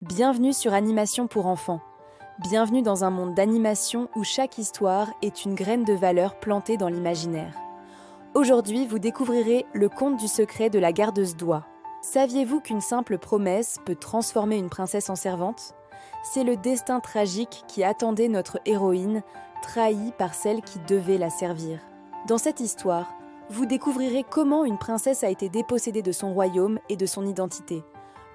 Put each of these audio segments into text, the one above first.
Bienvenue sur Animation pour enfants. Bienvenue dans un monde d'animation où chaque histoire est une graine de valeur plantée dans l'imaginaire. Aujourd'hui, vous découvrirez le conte du secret de la gardeuse d'oie. Saviez-vous qu'une simple promesse peut transformer une princesse en servante ? C'est le destin tragique qui attendait notre héroïne, trahie par celle qui devait la servir. Dans cette histoire, vous découvrirez comment une princesse a été dépossédée de son royaume et de son identité,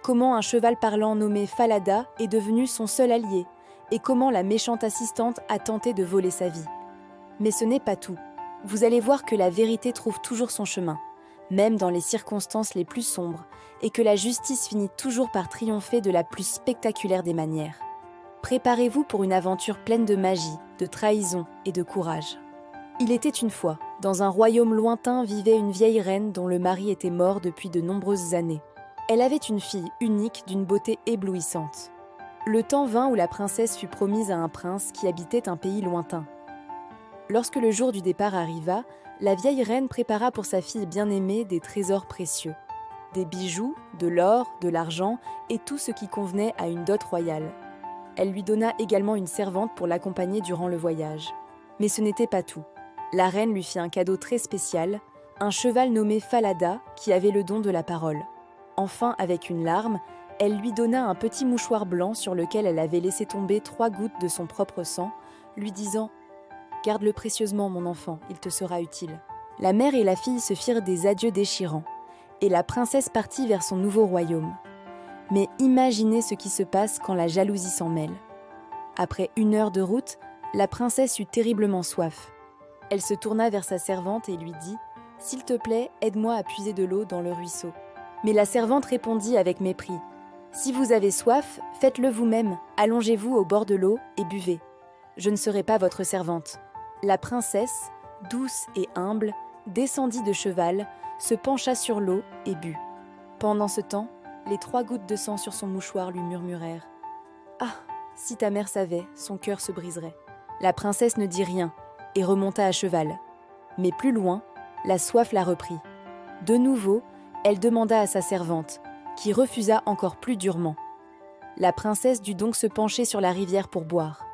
comment un cheval parlant nommé Falada est devenu son seul allié, et comment la méchante assistante a tenté de voler sa vie. Mais ce n'est pas tout. Vous allez voir que la vérité trouve toujours son chemin, même dans les circonstances les plus sombres, et que la justice finit toujours par triompher de la plus spectaculaire des manières. Préparez-vous pour une aventure pleine de magie, de trahison et de courage. Il était une fois, dans un royaume lointain vivait une vieille reine dont le mari était mort depuis de nombreuses années. Elle avait une fille unique d'une beauté éblouissante. Le temps vint où la princesse fut promise à un prince qui habitait un pays lointain. Lorsque le jour du départ arriva, la vieille reine prépara pour sa fille bien-aimée des trésors précieux. Des bijoux, de l'or, de l'argent et tout ce qui convenait à une dot royale. Elle lui donna également une servante pour l'accompagner durant le voyage. Mais ce n'était pas tout. La reine lui fit un cadeau très spécial, un cheval nommé Falada qui avait le don de la parole. Enfin, avec une larme, elle lui donna un petit mouchoir blanc sur lequel elle avait laissé tomber 3 gouttes de son propre sang, lui disant « Garde-le précieusement, mon enfant, il te sera utile. » La mère et la fille se firent des adieux déchirants, et la princesse partit vers son nouveau royaume. Mais imaginez ce qui se passe quand la jalousie s'en mêle. Après 1 heure de route, la princesse eut terriblement soif. Elle se tourna vers sa servante et lui dit « S'il te plaît, aide-moi à puiser de l'eau dans le ruisseau. » Mais la servante répondit avec mépris « Si vous avez soif, faites-le vous-même, allongez-vous au bord de l'eau et buvez. Je ne serai pas votre servante. » La princesse, douce et humble, descendit de cheval, se pencha sur l'eau et but. Pendant ce temps, les 3 gouttes de sang sur son mouchoir lui murmurèrent « Ah, si ta mère savait, son cœur se briserait. » La princesse ne dit rien et remonta à cheval. Mais plus loin, la soif la reprit. De nouveau, elle demanda à sa servante, qui refusa encore plus durement. La princesse dut donc se pencher sur la rivière pour boire.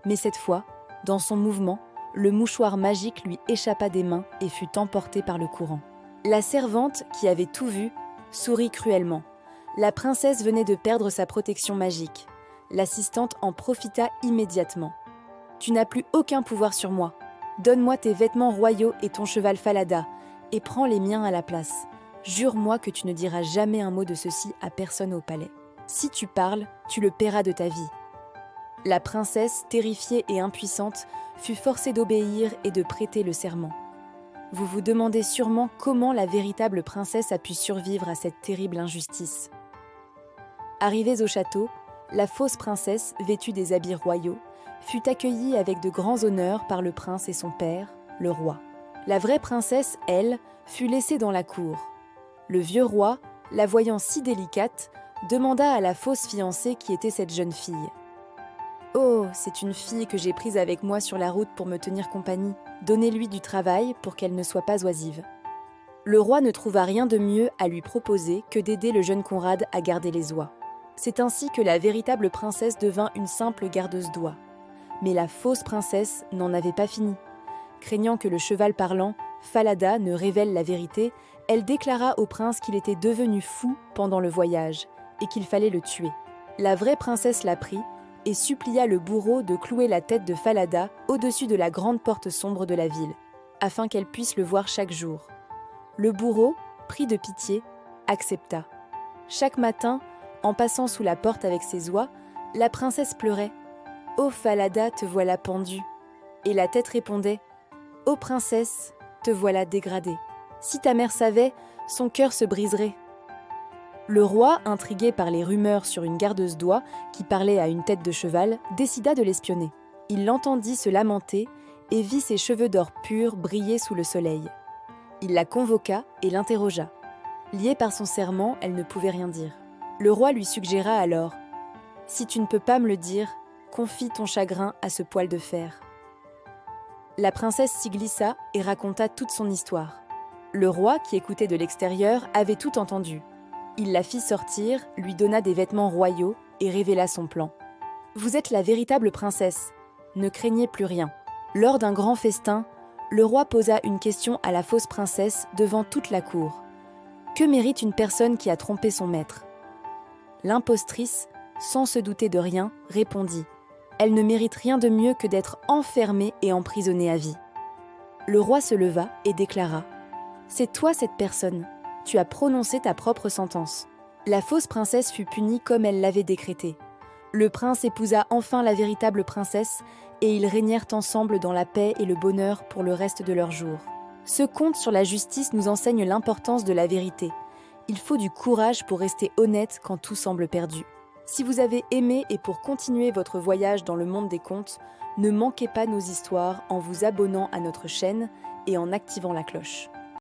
Mais cette fois, dans son mouvement, le mouchoir magique lui échappa des mains et fut emporté par le courant. La servante, qui avait tout vu, sourit cruellement. La princesse venait de perdre sa protection magique. L'assistante en profita immédiatement. « Tu n'as plus aucun pouvoir sur moi. Donne-moi tes vêtements royaux et ton cheval Falada, et prends les miens à la place. Jure-moi que tu ne diras jamais un mot de ceci à personne au palais. Si tu parles, tu le paieras de ta vie. » La princesse, terrifiée et impuissante, fut forcée d'obéir et de prêter le serment. Vous vous demandez sûrement comment la véritable princesse a pu survivre à cette terrible injustice. Arrivés au château, la fausse princesse, vêtue des habits royaux, fut accueillie avec de grands honneurs par le prince et son père, le roi. La vraie princesse, elle, fut laissée dans la cour. Le vieux roi, la voyant si délicate, demanda à la fausse fiancée qui était cette jeune fille. « Oh, c'est une fille que j'ai prise avec moi sur la route pour me tenir compagnie. Donnez-lui du travail pour qu'elle ne soit pas oisive. » Le roi ne trouva rien de mieux à lui proposer que d'aider le jeune Conrad à garder les oies. C'est ainsi que la véritable princesse devint une simple gardeuse d'oies. Mais la fausse princesse n'en avait pas fini. Craignant que le cheval parlant, Falada, ne révèle la vérité, elle déclara au prince qu'il était devenu fou pendant le voyage et qu'il fallait le tuer. La vraie princesse la prit et supplia le bourreau de clouer la tête de Falada au-dessus de la grande porte sombre de la ville, afin qu'elle puisse le voir chaque jour. Le bourreau, pris de pitié, accepta. Chaque matin, en passant sous la porte avec ses oies, la princesse pleurait. « Ô Falada, te voilà pendue !» Et la tête répondait « Ô princesse, te voilà dégradée. Si ta mère savait, son cœur se briserait. » Le roi, intrigué par les rumeurs sur une gardeuse d'oies qui parlait à une tête de cheval, décida de l'espionner. Il l'entendit se lamenter et vit ses cheveux d'or pur briller sous le soleil. Il la convoqua et l'interrogea. Liée par son serment, elle ne pouvait rien dire. Le roi lui suggéra alors « Si tu ne peux pas me le dire, confie ton chagrin à ce poil de fer. » La princesse s'y glissa et raconta toute son histoire. Le roi, qui écoutait de l'extérieur, avait tout entendu. Il la fit sortir, lui donna des vêtements royaux et révéla son plan. Vous êtes la véritable princesse. Ne craignez plus rien. Lors d'un grand festin, le roi posa une question à la fausse princesse devant toute la cour. Que mérite une personne qui a trompé son maître ? L'impostrice, sans se douter de rien, répondit. Elle ne mérite rien de mieux que d'être enfermée et emprisonnée à vie. Le roi se leva et déclara. C'est toi cette personne. Tu as prononcé ta propre sentence. La fausse princesse fut punie comme elle l'avait décrété. Le prince épousa enfin la véritable princesse et ils régnèrent ensemble dans la paix et le bonheur pour le reste de leurs jours. Ce conte sur la justice nous enseigne l'importance de la vérité. Il faut du courage pour rester honnête quand tout semble perdu. Si vous avez aimé et pour continuer votre voyage dans le monde des contes, ne manquez pas nos histoires en vous abonnant à notre chaîne et en activant la cloche.